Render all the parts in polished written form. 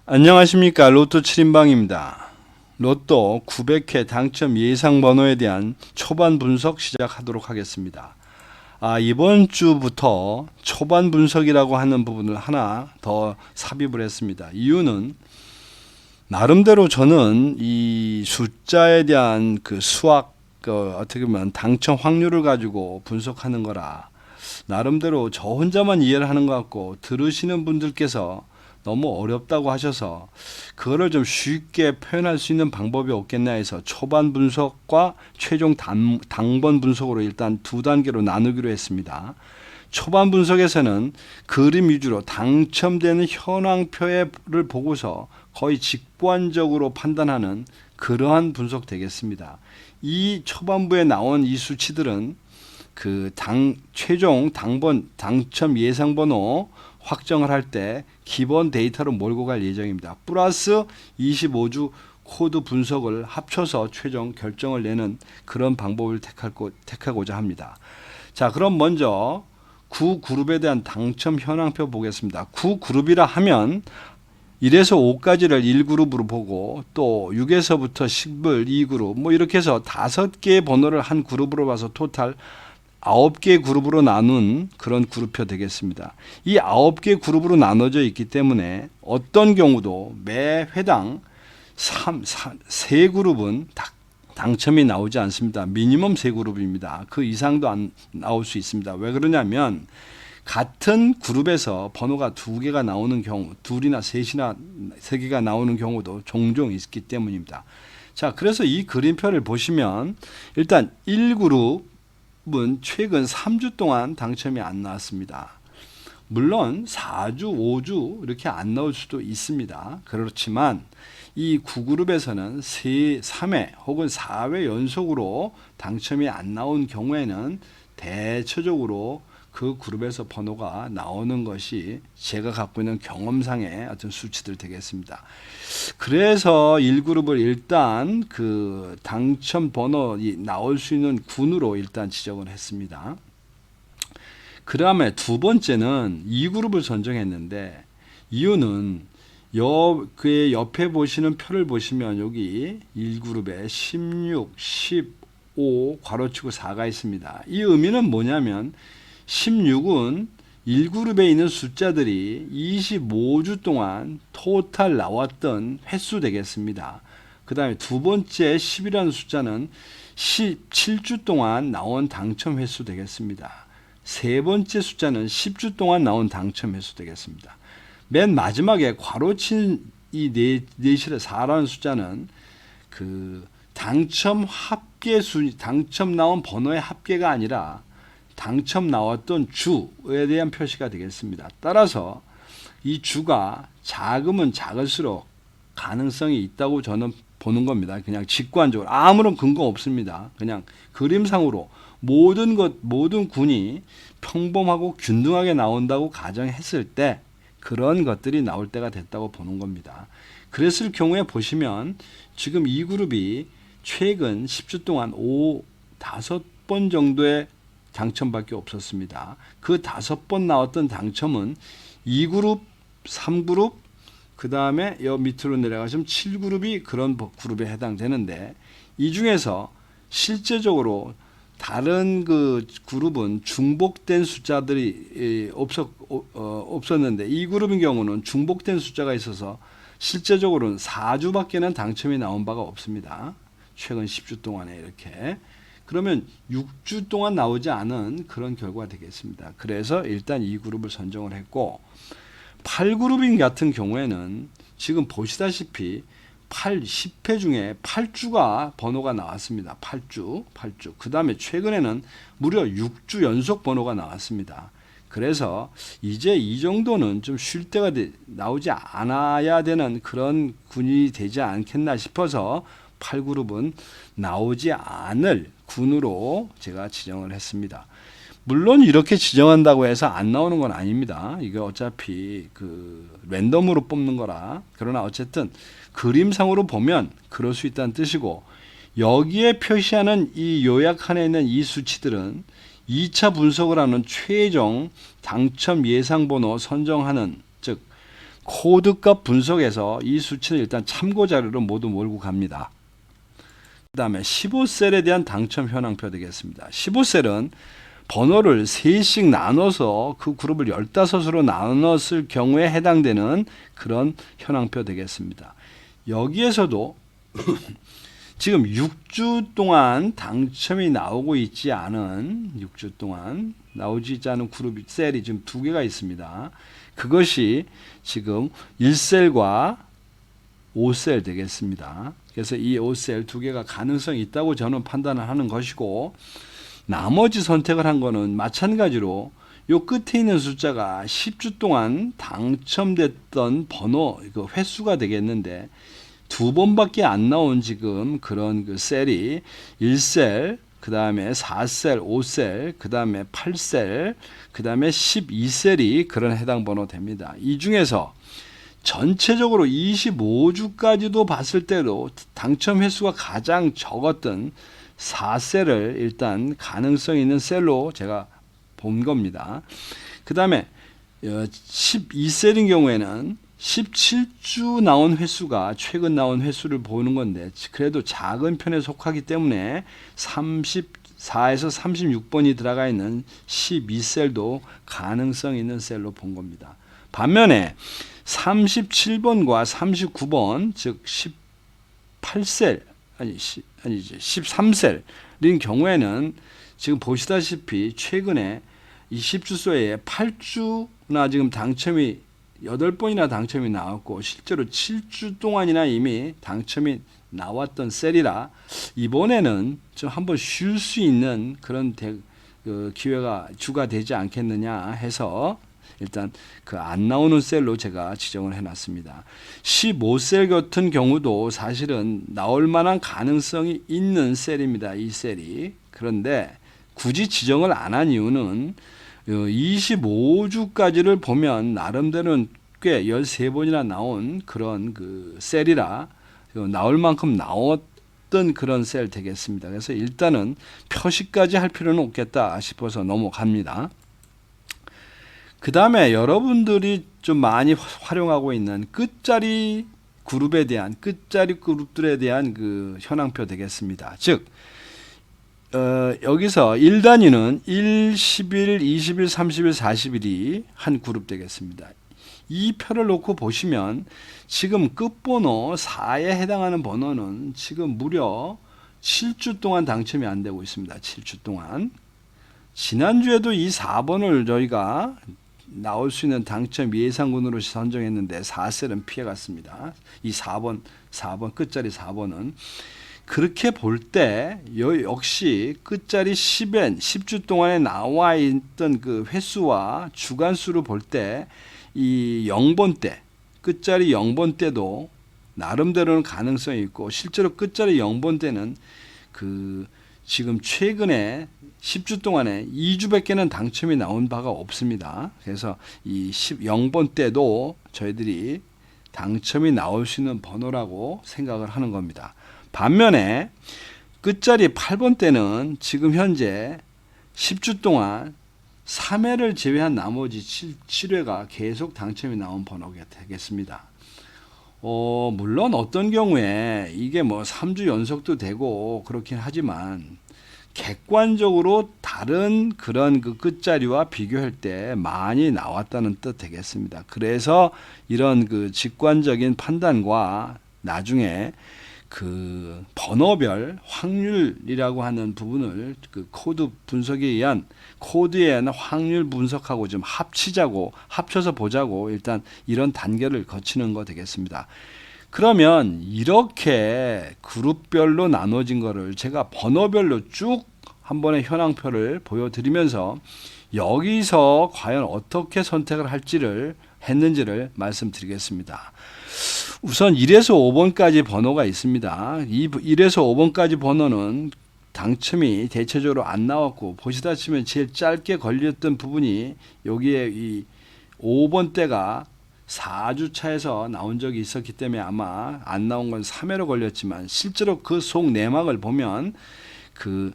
안녕하십니까. 로또 7인방입니다. 로또 900회 당첨 예상 번호에 대한 초반 분석 시작하도록 하겠습니다. 이번 주부터 초반 분석이라고 하는 부분을 하나 더 삽입을 했습니다. 이유는 나름대로 저는 이 숫자에 대한 그 수학, 어떻게 보면 당첨 확률을 가지고 분석하는 거라 나름대로 저 혼자만 이해를 하는 것 같고 들으시는 분들께서 너무 어렵다고 하셔서 그거를 좀 쉽게 표현할 수 있는 방법이 없겠나 해서 초반 분석과 최종 당번 분석으로 일단 두 단계로 나누기로 했습니다. 초반 분석에서는 그림 위주로 당첨되는 현황표를 보고서 거의 직관적으로 판단하는 그러한 분석 되겠습니다. 이 초반부에 나온 이 수치들은 그 최종 당첨 예상 번호 확정을 할 때 기본 데이터로 몰고 갈 예정입니다. 플러스 25주 코드 분석을 합쳐서 최종 결정을 내는 그런 방법을 택하고자 합니다. 자, 그럼 먼저 9그룹에 대한 당첨 현황표 보겠습니다. 9그룹이라 하면 1에서 5까지를 1그룹으로 보고 또 6에서부터 10을 2그룹 뭐 이렇게 해서 5개의 번호를 한 그룹으로 봐서 토탈 9개 그룹으로 나눈 그런 그룹표 되겠습니다. 이 9개 그룹으로 나눠져 있기 때문에 어떤 경우도 매 회당 3그룹은 당첨이 나오지 않습니다. 미니멈 3그룹입니다. 그 이상도 안 나올 수 있습니다. 왜 그러냐면 같은 그룹에서 번호가 2개가 나오는 경우, 둘이나 셋이나 3개가 나오는 경우도 종종 있기 때문입니다. 자, 그래서 이 그림표를 보시면 일단 1그룹 은 최근 3주 동안 당첨이 안 나왔습니다. 물론 4주, 5주 이렇게 안 나올 수도 있습니다. 그렇지만 이 9그룹에서는 3회 혹은 4회 연속으로 당첨이 안 나온 경우에는 대체적으로 그 그룹에서 번호가 나오는 것이 제가 갖고 있는 경험상의 어떤 수치들 되겠습니다. 그래서 1그룹을 일단 그 당첨 번호 나올 수 있는 군으로 일단 지정을 했습니다. 그 다음에 두 번째는 2그룹을 선정했는데 이유는 그 옆에 보시는 표를 보시면 여기 1그룹에 16, 15 괄호치고 4가 있습니다. 이 의미는 뭐냐면 16은 1그룹에 있는 숫자들이 25주 동안 토탈 나왔던 횟수 되겠습니다. 그 다음에 두 번째 10이라는 숫자는 17주 동안 나온 당첨 횟수 되겠습니다. 세 번째 숫자는 10주 동안 나온 당첨 횟수 되겠습니다. 맨 마지막에 괄호친 이 넷실의 4라는 숫자는 그 당첨 나온 번호의 합계가 아니라 당첨 나왔던 주에 대한 표시가 되겠습니다. 따라서 이 주가 작으면 작을수록 가능성이 있다고 저는 보는 겁니다. 그냥 직관적으로 아무런 근거 없습니다. 그냥 그림상으로 모든 군이 평범하고 균등하게 나온다고 가정했을 때 그런 것들이 나올 때가 됐다고 보는 겁니다. 그랬을 경우에 보시면 지금 이 그룹이 최근 10주 동안 5번 정도의 당첨밖에 없었습니다. 그 5번 나왔던 당첨은 2그룹, 3그룹, 그 다음에 여 밑으로 내려가시면 7그룹이 그런 그룹에 해당되는데 이 중에서 실제적으로 다른 그 그룹은 중복된 숫자들이 없었는데 이 그룹인 경우는 중복된 숫자가 있어서 실제적으로는 4주밖에는 당첨이 나온 바가 없습니다. 최근 10주 동안에 이렇게. 그러면 6주 동안 나오지 않은 그런 결과가 되겠습니다. 그래서 일단 이 그룹을 선정을 했고 8그룹인 같은 경우에는 지금 보시다시피 10회 중에 8주가 번호가 나왔습니다. 8주. 그 다음에 최근에는 무려 6주 연속 번호가 나왔습니다. 그래서 이제 이 정도는 좀 쉴 때가 나오지 않아야 되는 그런 군이 되지 않겠나 싶어서 8그룹은 나오지 않을 군으로 제가 지정을 했습니다. 물론 이렇게 지정한다고 해서 안 나오는 건 아닙니다. 이게 어차피 그 랜덤으로 뽑는 거라. 그러나 어쨌든 그림상으로 보면 그럴 수 있다는 뜻이고 여기에 표시하는 이 요약칸에 있는 이 수치들은 2차 분석을 하는 최종 당첨 예상 번호 선정하는 즉 코드값 분석에서 이 수치는 일단 참고 자료로 모두 몰고 갑니다. 그 다음에 15셀에 대한 당첨 현황표 되겠습니다. 15셀은 번호를 3씩 나눠서 그 그룹을 15으로 나눴을 경우에 해당되는 그런 현황표 되겠습니다. 여기에서도 지금 6주 동안 당첨이 나오고 있지 않은 6주 동안 나오지 있지 않은 그룹 셀이 지금 2개가 있습니다. 그것이 지금 1셀과 5셀 되겠습니다. 그래서 이 5셀 2개가 가능성이 있다고 저는 판단을 하는 것이고, 나머지 선택을 한 거는 마찬가지로 요 끝에 있는 숫자가 10주 동안 당첨됐던 번호 그 횟수가 되겠는데, 2번밖에 안 나온 지금 그런 그 셀이 1셀, 그 다음에 4셀, 5셀, 그 다음에 8셀, 그 다음에 12셀이 그런 해당 번호 됩니다. 이 중에서 전체적으로 25주까지도 봤을 때도 당첨 횟수가 가장 적었던 4셀을 일단 가능성 있는 셀로 제가 본 겁니다. 그 다음에 12셀인 경우에는 17주 나온 횟수가 최근 나온 횟수를 보는 건데, 그래도 작은 편에 속하기 때문에 34에서 36번이 들어가 있는 12셀도 가능성 있는 셀로 본 겁니다. 반면에 37번과 39번, 즉 18셀, 아니지 13셀인 경우에는 지금 보시다시피 최근에 이 10주소에 8주나 지금 당첨이 8번이나 당첨이 나왔고, 실제로 7주 동안이나 이미 당첨이 나왔던 셀이라 이번에는 좀 한번 쉴 수 있는 그런 기회가 주가 되지 않겠느냐 해서 일단 그 안 나오는 셀로 제가 지정을 해놨습니다. 15셀 같은 경우도 사실은 나올 만한 가능성이 있는 셀입니다. 이 셀이. 그런데 굳이 지정을 안 한 이유는 25주까지를 보면 나름대로는 꽤 13번이나 나온 그런 그 셀이라 나올 만큼 나왔던 그런 셀 되겠습니다. 그래서 일단은 표시까지 할 필요는 없겠다 싶어서 넘어갑니다. 그 다음에 여러분들이 좀 많이 활용하고 있는 끝자리 그룹에 대한, 끝자리 그룹들에 대한 그 현황표 되겠습니다. 즉, 여기서 1단위는 1, 10일, 20일, 30일, 40일이 한 그룹 되겠습니다. 이 표를 놓고 보시면 지금 끝번호 4에 해당하는 번호는 지금 무려 7주 동안 당첨이 안 되고 있습니다. 7주 동안. 지난주에도 이 4번을 저희가 나올 수 있는 당첨 예상군으로 선정했는데 4셀은 피해갔습니다. 이 4번 끝자리 4번은 그렇게 볼 때 역시 끝자리 10주 동안에 나와 있던 그 횟수와 주간수를 볼 때 이 0번 대, 끝자리 0번 대도 나름대로는 가능성이 있고, 실제로 끝자리 0번 대는 그 지금 최근에 10주 동안에 2주밖에는 당첨이 나온 바가 없습니다. 그래서 이 0번 대도 저희들이 당첨이 나올 수 있는 번호라고 생각을 하는 겁니다. 반면에 끝자리 8번 때는 지금 현재 10주 동안 3회를 제외한 나머지 7회가 계속 당첨이 나온 번호가 되겠습니다. 물론 어떤 경우에 이게 뭐 3주 연속도 되고 그렇긴 하지만 객관적으로 다른 그런 그 끝자리와 비교할 때 많이 나왔다는 뜻 되겠습니다. 그래서 이런 그 직관적인 판단과 나중에 그 번호별 확률이라고 하는 부분을 그 코드 분석에 의한 코드에 의한 확률 분석하고 좀 합쳐서 보자고 일단 이런 단계를 거치는 거 되겠습니다. 그러면 이렇게 그룹별로 나눠진 거를 제가 번호별로 쭉 한 번의 현황표를 보여드리면서 여기서 과연 어떻게 선택을 했는지를 말씀드리겠습니다. 우선 1에서 5번까지 번호가 있습니다. 이 1에서 5번까지 번호는 당첨이 대체적으로 안 나왔고, 보시다시피 제일 짧게 걸렸던 부분이 여기에 이 5번 때가 4주 차에서 나온 적이 있었기 때문에 아마 안 나온 건 3회로 걸렸지만, 실제로 그 속 내막을 보면 그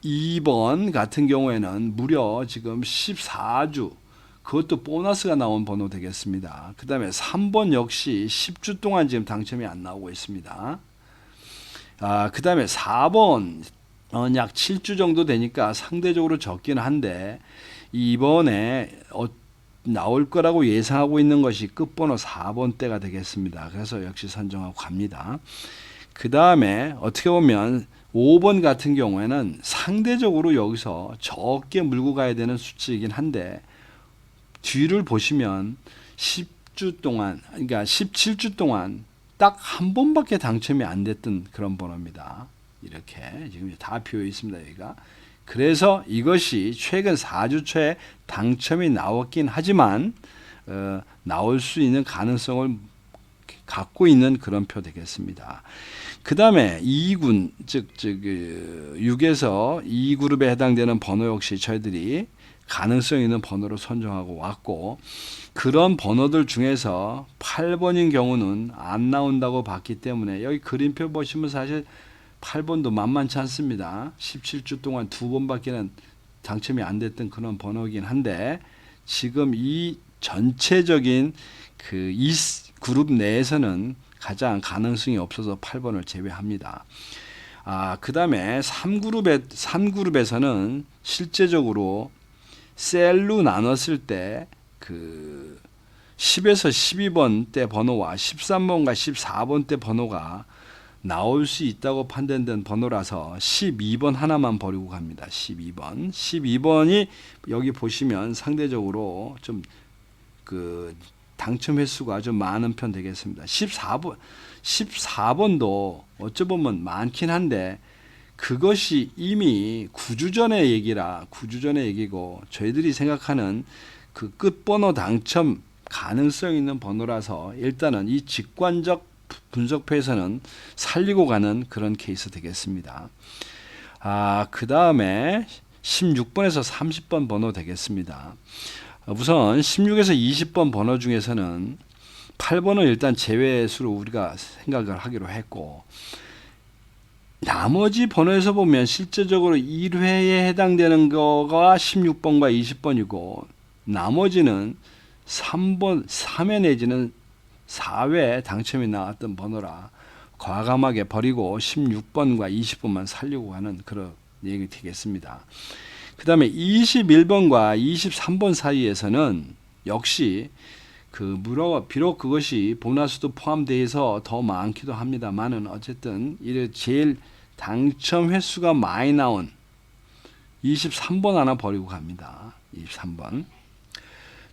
2번 같은 경우에는 무려 지금 14주, 그것도 보너스가 나온 번호 되겠습니다. 그 다음에 3번 역시 10주 동안 지금 당첨이 안 나오고 있습니다. 그 다음에 4번 약 7주 정도 되니까 상대적으로 적긴 한데 이번에 나올 거라고 예상하고 있는 것이 끝번호 4번대가 되겠습니다. 그래서 역시 선정하고 갑니다. 그 다음에 어떻게 보면 5번 같은 경우에는 상대적으로 여기서 적게 물고 가야 되는 수치이긴 한데 뒤를 보시면 10주 동안, 그러니까 17주 동안 딱 한 번밖에 당첨이 안 됐던 그런 번호입니다. 이렇게 지금 다 비어 있습니다. 여기가. 그래서 이것이 최근 4주 초에 당첨이 나왔긴 하지만 나올 수 있는 가능성을 갖고 있는 그런 표 되겠습니다. 그 다음에 2군, 즉 6에서 2그룹에 해당되는 번호 역시 저희들이 가능성 있는 번호로 선정하고 왔고, 그런 번호들 중에서 8번인 경우는 안 나온다고 봤기 때문에 여기 그림표 보시면 사실 8번도 만만치 않습니다. 17주 동안 2번밖에는 당첨이 안 됐던 그런 번호이긴 한데 지금 이 전체적인 그 이 그룹 내에서는 가장 가능성이 없어서 8번을 제외합니다. 그 다음에 3그룹에서는 실제적으로 셀로 나눴을 때 그 10에서 12번 대 번호와 13번과 14번 대 번호가 나올 수 있다고 판단된 번호라서 12번 하나만 버리고 갑니다. 12번. 12번이 여기 보시면 상대적으로 좀 그 당첨 횟수가 좀 많은 편 되겠습니다. 14번도 어찌 보면 많긴 한데 그것이 이미 9주 전의 얘기라 9주 전의 얘기고 저희들이 생각하는 그 끝번호 당첨 가능성 있는 번호라서 일단은 이 직관적 분석표에서는 살리고 가는 그런 케이스 되겠습니다. 그 다음에 16번에서 30번 번호 되겠습니다. 우선 16에서 20번 번호 중에서는 8번은 일단 제외수로 우리가 생각을 하기로 했고, 나머지 번호에서 보면 실제적으로 1회에 해당되는 거가 16번과 20번이고 나머지는 3번, 3회 내지는 4회 당첨이 나왔던 번호라 과감하게 버리고 16번과 20번만 살려고 하는 그런 얘기 되겠습니다. 그 다음에 21번과 23번 사이에서는 역시 비록 그것이 보너스도 포함되어서 더 많기도 합니다만은 어쨌든 이래 제일 당첨 횟수가 많이 나온 23번 하나 버리고 갑니다. 23번.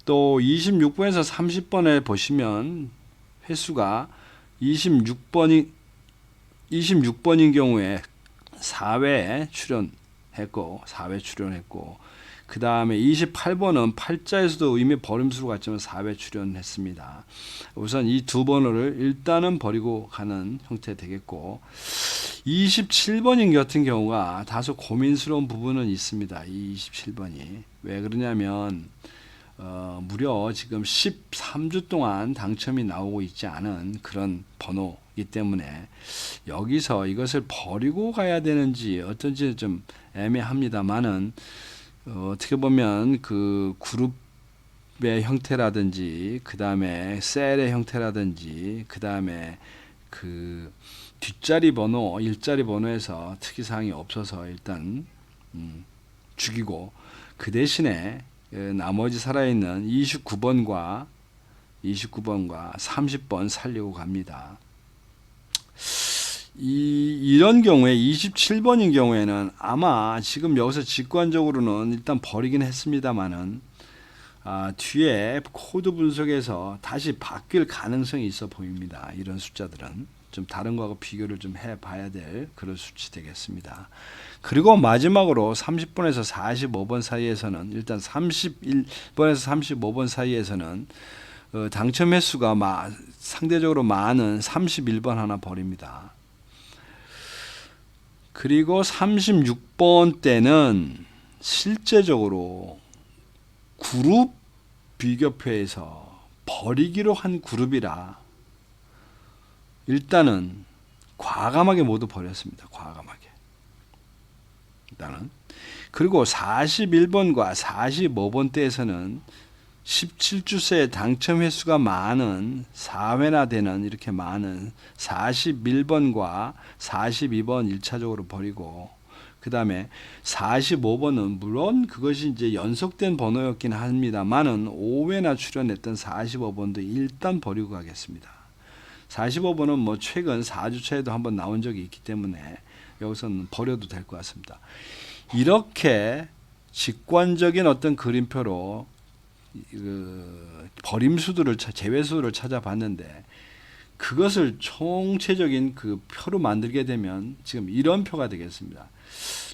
또 26번에서 30번에 보시면 횟수가 26번인 경우에 4회 출연했고 그 다음에 28번은 팔자에서도 이미 버림수로 갔지만 4회 출연했습니다. 우선 이 두 번호를 일단은 버리고 가는 형태 되겠고, 27번인 같은 경우가 다소 고민스러운 부분은 있습니다. 이 27번이 왜 그러냐면 무려 지금 13주 동안 당첨이 나오고 있지 않은 그런 번호이기 때문에 여기서 이것을 버리고 가야 되는지 어떤지 좀 애매합니다만은 어떻게 보면 그 그룹의 형태라든지 그 다음에 셀의 형태라든지 그 다음에 그 뒷자리 번호, 일자리 번호에서 특이사항이 없어서 일단 죽이고 그 대신에 나머지 살아있는 29번과 30번 살리고 갑니다. 이런 경우에 27번인 경우에는 아마 지금 여기서 직관적으로는 일단 버리긴 했습니다만은 뒤에 코드 분석에서 다시 바뀔 가능성이 있어 보입니다. 이런 숫자들은 좀 다른 거하고 비교를 좀 해봐야 될 그런 수치 되겠습니다. 그리고 마지막으로 30번에서 45번 사이에서는 일단 31번에서 35번 사이에서는 당첨 횟수가 상대적으로 많은 31번 하나 버립니다. 그리고 36번 때는 실제적으로 그룹 비교표에서 버리기로 한 그룹이라 일단은 과감하게 모두 버렸습니다. 과감하게. 일단은. 그리고 41번과 45번 때에서는 17주세에 당첨 횟수가 많은 4회나 되는 이렇게 많은 41번과 42번 1차적으로 버리고 그 다음에 45번은 물론 그것이 이제 연속된 번호였긴 합니다만은 5회나 출연했던 45번도 일단 버리고 가겠습니다. 45번은 뭐 최근 4주차에도 한번 나온 적이 있기 때문에 여기서는 버려도 될 것 같습니다. 이렇게 직관적인 어떤 그림표로 그 버림수들을 제외수를 찾아봤는데 그것을 총체적인 그 표로 만들게 되면 지금 이런 표가 되겠습니다.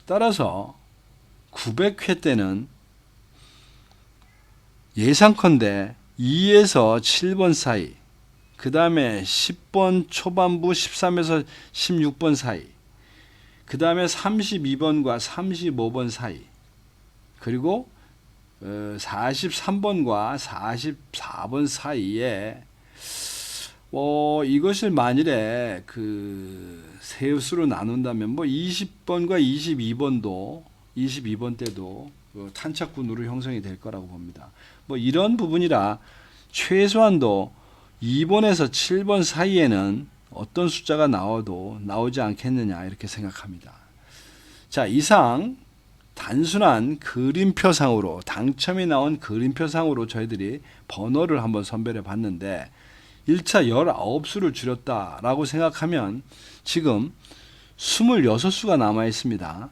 따라서 900회 때는 예상컨대 2에서 7번 사이, 그 다음에 10번 초반부 13에서 16번 사이, 그 다음에 32번과 35번 사이, 그리고 43번과 44번 사이에 이것을 만일에 그 세수로 나눈다면 뭐 20번과 22번 때도 그 탄착군으로 형성이 될 거라고 봅니다. 뭐 이런 부분이라 최소한도 2번에서 7번 사이에는 어떤 숫자가 나와도 나오지 않겠느냐 이렇게 생각합니다. 자, 이상 단순한 그림표상으로 당첨이 나온 그림표상으로 저희들이 번호를 한번 선별해 봤는데 1차 19수를 줄였다라고 생각하면 지금 26수가 남아 있습니다.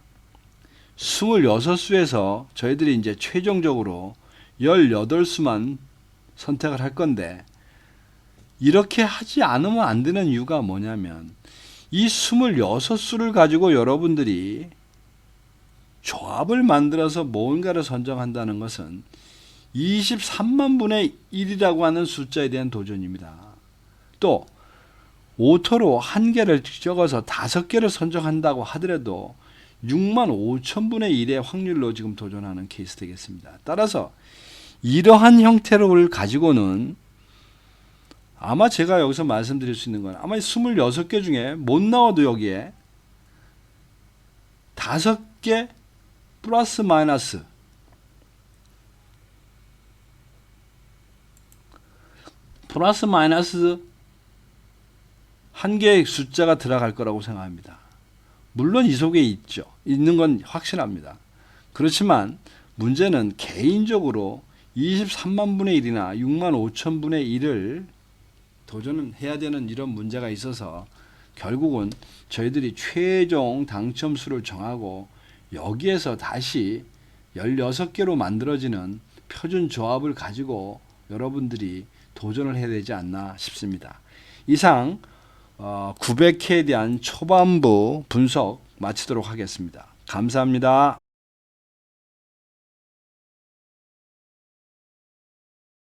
26수에서 저희들이 이제 최종적으로 18수만 선택을 할 건데 이렇게 하지 않으면 안 되는 이유가 뭐냐면 이 26수를 가지고 여러분들이 조합을 만들어서 뭔가를 선정한다는 것은 23만 분의 1이라고 하는 숫자에 대한 도전입니다. 또 오토로 한 개를 적어서 5개를 선정한다고 하더라도 6만 5천 분의 1의 확률로 지금 도전하는 케이스 되겠습니다. 따라서 이러한 형태를 가지고는 아마 제가 여기서 말씀드릴 수 있는 건 아마 26개 중에 못 나와도 여기에 5개 플러스 마이너스 한 개의 숫자가 들어갈 거라고 생각합니다. 물론 이 속에 있는 건 확실합니다. 그렇지만 문제는 개인적으로 23만 분의 1이나 6만 5천 분의 1을 도전은 해야 되는 이런 문제가 있어서 결국은 저희들이 최종 당첨수를 정하고 여기에서 다시 16개로 만들어지는 표준 조합을 가지고 여러분들이 도전을 해야 되지 않나 싶습니다. 이상 900회에 대한 초반부 분석 마치도록 하겠습니다. 감사합니다.